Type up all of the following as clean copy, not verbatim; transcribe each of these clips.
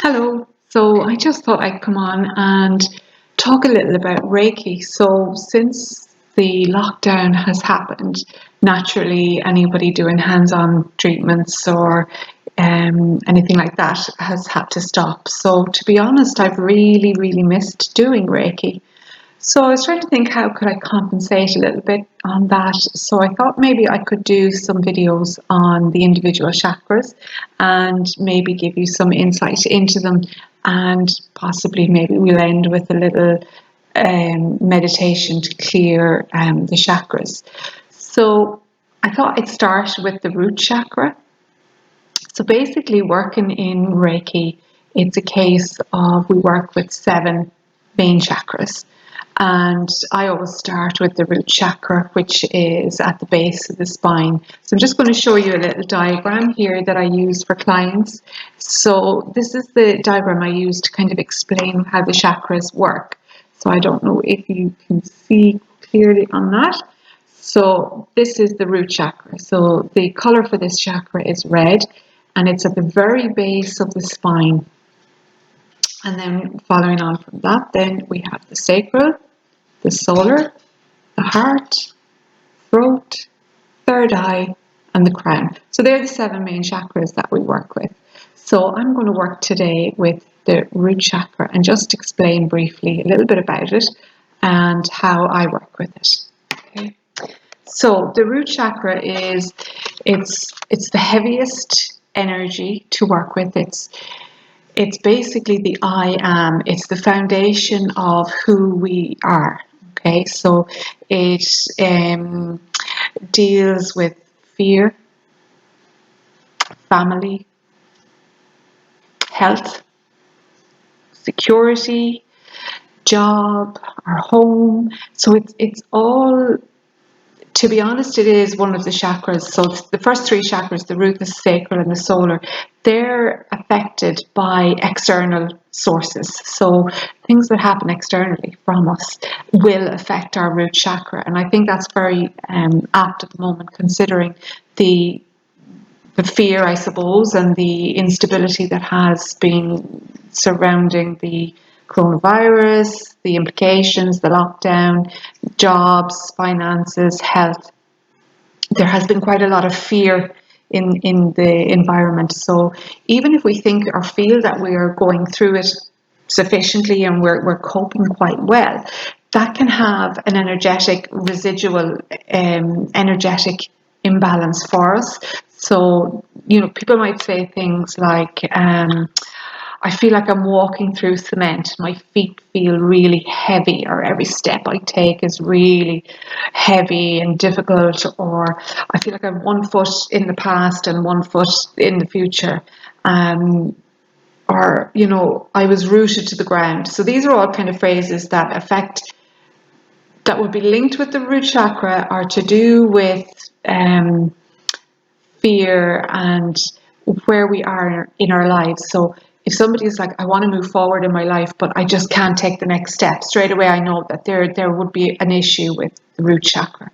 Hello. So I just thought I'd come on and talk a little about Reiki. So since the lockdown has happened, naturally anybody doing hands-on treatments or anything like that has had to stop. So to be honest, I've really missed doing Reiki. So I was trying to think how could I compensate a little bit on that. So I thought maybe I could do some videos on the individual chakras and maybe give you some insight into them, and possibly maybe we'll end with a little meditation to clear the chakras. So I thought I'd start with the root chakra. So basically working in Reiki, it's a case of we work with 7 main chakras. And I always start with the root chakra, which is at the base of the spine. So I'm just going to show you a little diagram here that I use for clients. So this is the diagram I use to kind of explain how the chakras work. So I don't know if you can see clearly on that. So this is the root chakra. So the color for this chakra is red, and it's at the very base of the spine. And then following on from that, then we have the sacral, the solar, the heart, throat, third eye, and the crown. So they're the 7 main chakras that we work with. So I'm going to work today with the root chakra and just explain briefly a little bit about it and how I work with it. Okay. So the root chakra is it's the heaviest energy to work with. It's basically the I am. It's the foundation of who we are. Okay, so it deals with fear, family, health, security, job, our home. So it's all. To be honest, it is one of the chakras. So the first 3 chakras, the root, the sacral, and the solar, they're affected by external sources. So things that happen externally from us will affect our root chakra. And I think that's very apt at the moment, considering the fear, I suppose, and the instability that has been surrounding the coronavirus, the implications, the lockdown, jobs, finances, health. There has been quite a lot of fear in the environment. So even if we think or feel that we are going through it sufficiently and we're coping quite well, that can have an energetic residual energetic imbalance for us. So, people might say things like, I feel like I'm walking through cement. My feet feel really heavy, or every step I take is really heavy and difficult, or I feel like I have 1 foot in the past and 1 foot in the future. Or, I was rooted to the ground. So these are all kind of phrases that would be linked with the root chakra, or to do with fear and where we are in our lives. So if somebody's like, I want to move forward in my life, but I just can't take the next step, straight away I know that there would be an issue with the root chakra.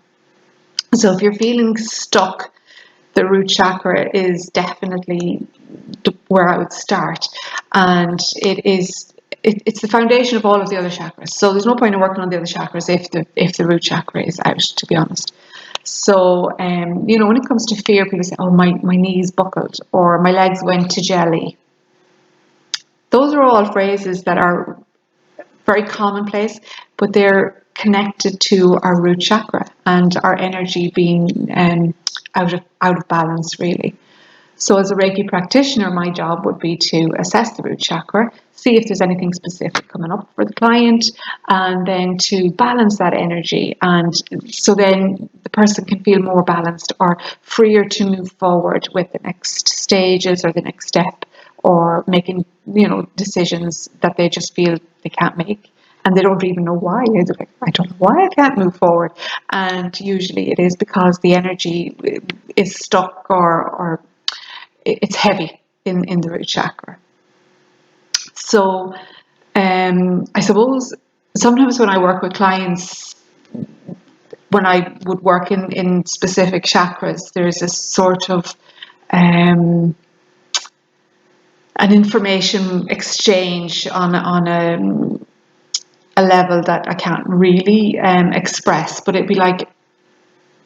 So if you're feeling stuck, the root chakra is definitely where I would start. And it's the foundation of all of the other chakras. So there's no point in working on the other chakras if the root chakra is out, to be honest. So, when it comes to fear, people say, oh, my knees buckled, or my legs went to jelly. Those are all phrases that are very commonplace, but they're connected to our root chakra and our energy being out of balance, really. So as a Reiki practitioner, my job would be to assess the root chakra, see if there's anything specific coming up for the client, and then to balance that energy. And so then the person can feel more balanced or freer to move forward with the next stages or the next step, or making, decisions that they just feel they can't make. And they don't even know why. They're like, I don't know why I can't move forward. And usually it is because the energy is stuck or it's heavy in the root chakra. So I suppose sometimes when I work with clients, when I would work in specific chakras, there's a sort of an information exchange on a level that I can't really express, but it'd be like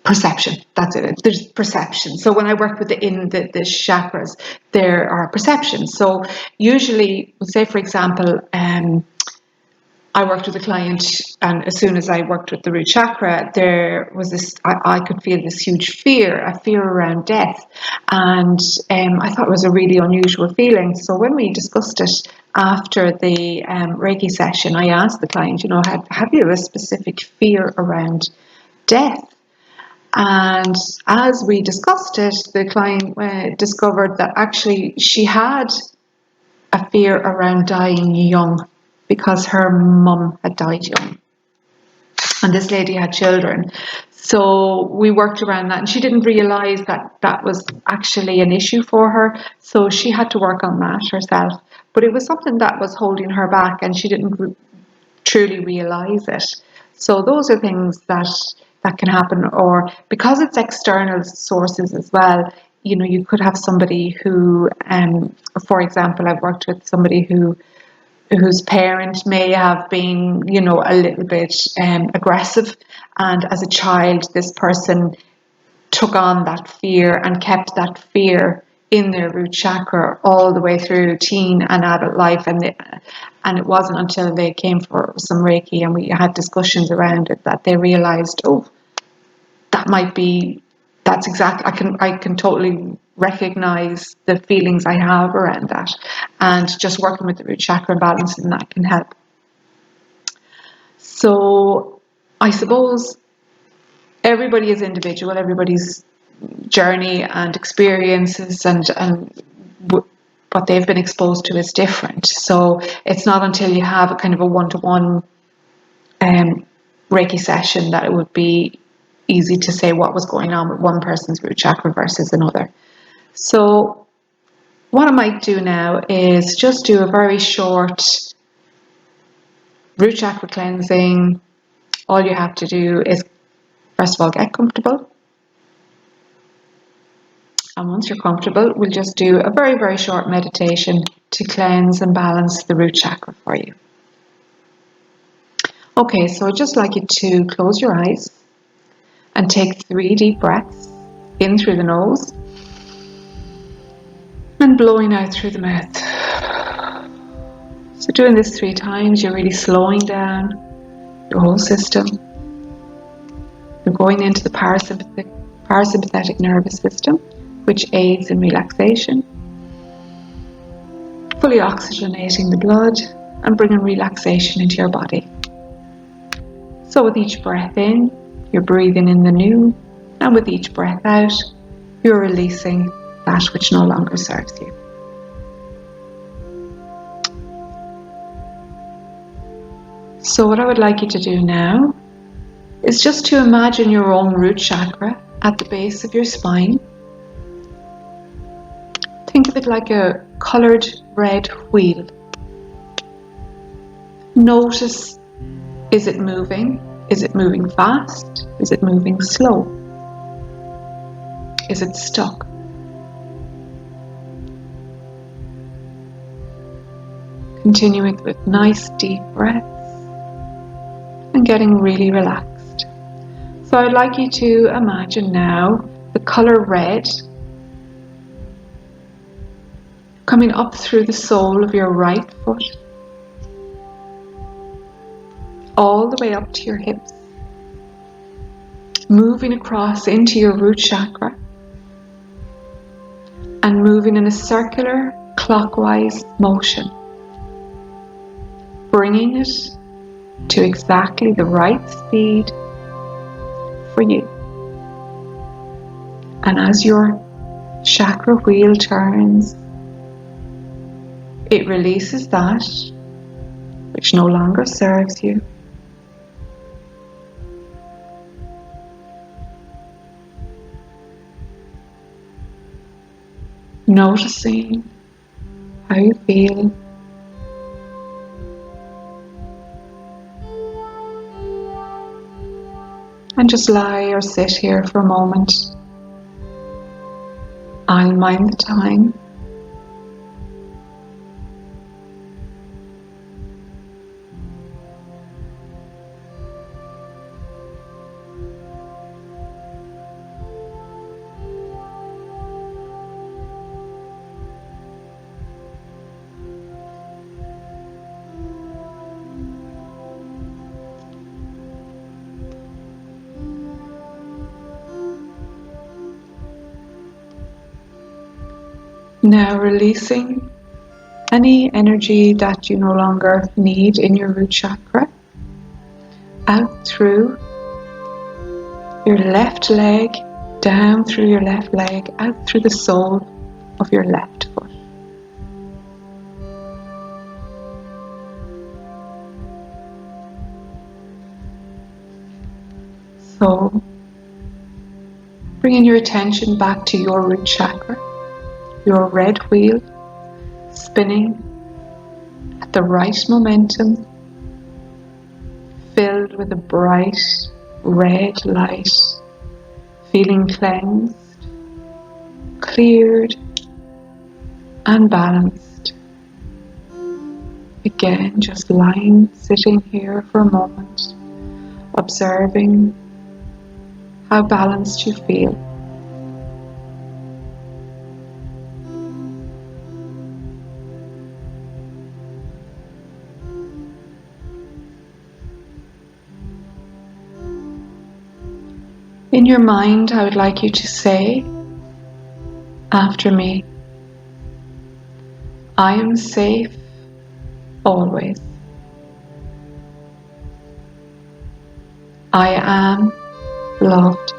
perception. That's it. There's perception. So when I work with the chakras, there are perceptions. So usually, say for example, I worked with a client, and as soon as I worked with the root chakra, there was this, I could feel this huge fear, a fear around death. And I thought it was a really unusual feeling. So when we discussed it after the Reiki session, I asked the client, you know, have you a specific fear around death? And as we discussed it, the client discovered that actually she had a fear around dying young, because her mum had died young. And this lady had children. So we worked around that, and she didn't realize that that was actually an issue for her. So she had to work on that herself. But it was something that was holding her back, and she didn't truly realize it. So those are things that can happen, or because it's external sources as well. You know, you could have somebody who, for example, I've worked with somebody whose parent may have been, you know, a little bit aggressive, and as a child, this person took on that fear and kept that fear in their root chakra all the way through teen and adult life, and it wasn't until they came for some Reiki and we had discussions around it that they realized, oh, that might be, that's exactly, I can totally recognize the feelings I have around that, and just working with the root chakra and balancing that can help. So I suppose everybody is individual, everybody's journey and experiences and what they've been exposed to is different. So it's not until you have a kind of a one-to-one Reiki session that it would be easy to say what was going on with one person's root chakra versus another. So what I might do now is just do a very short root chakra cleansing. All you have to do is, first of all, get comfortable. And once you're comfortable, we'll just do a very, very short meditation to cleanse and balance the root chakra for you. Okay, so I'd just like you to close your eyes and take 3 deep breaths in through the nose and blowing out through the mouth. So doing this 3 times, you're really slowing down your whole system. You're going into the parasympathetic nervous system, which aids in relaxation, fully oxygenating the blood and bringing relaxation into your body. So with each breath in, you're breathing in the new, and with each breath out, you're releasing that which no longer serves you. So what I would like you to do now is just to imagine your own root chakra at the base of your spine. Think of it like a coloured red wheel. Notice, is it moving? Is it moving fast? Is it moving slow? Is it stuck? Continuing with nice deep breaths and getting really relaxed. So I'd like you to imagine now the colour red coming up through the sole of your right foot, all the way up to your hips, moving across into your root chakra and moving in a circular clockwise motion, bringing it to exactly the right speed for you. And as your chakra wheel turns, it releases that which no longer serves you. Noticing how you feel. And just lie or sit here for a moment. I'll mind the time. Now releasing any energy that you no longer need in your root chakra out through your left leg, down through your left leg, out through the sole of your left foot. So, bringing your attention back to your root chakra, your red wheel spinning at the right momentum, filled with a bright red light, feeling cleansed, cleared and balanced. Again, just lying, sitting here for a moment, observing how balanced you feel. In your mind, I would like you to say after me, I am safe always. I am loved.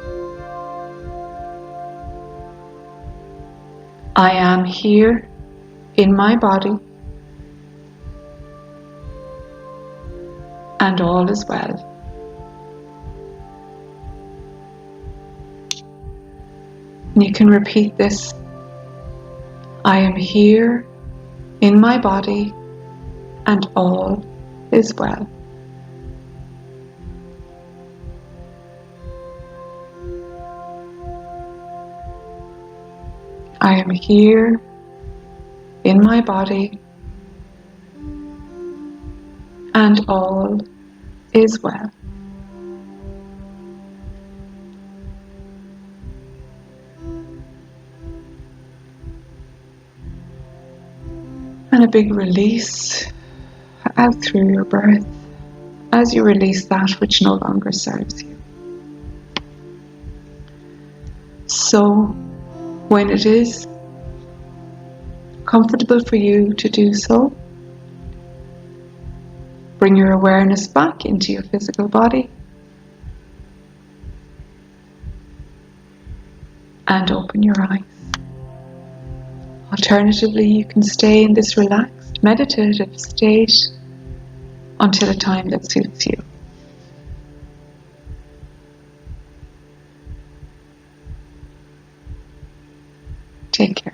I am here in my body and all is well. And you can repeat this. I am here in my body and all is well. I am here in my body and all is well. And a big release out through your breath as you release that which no longer serves you. So, when it is comfortable for you to do so, bring your awareness back into your physical body and open your eyes. Alternatively, you can stay in this relaxed, meditative state until a time that suits you. Take care.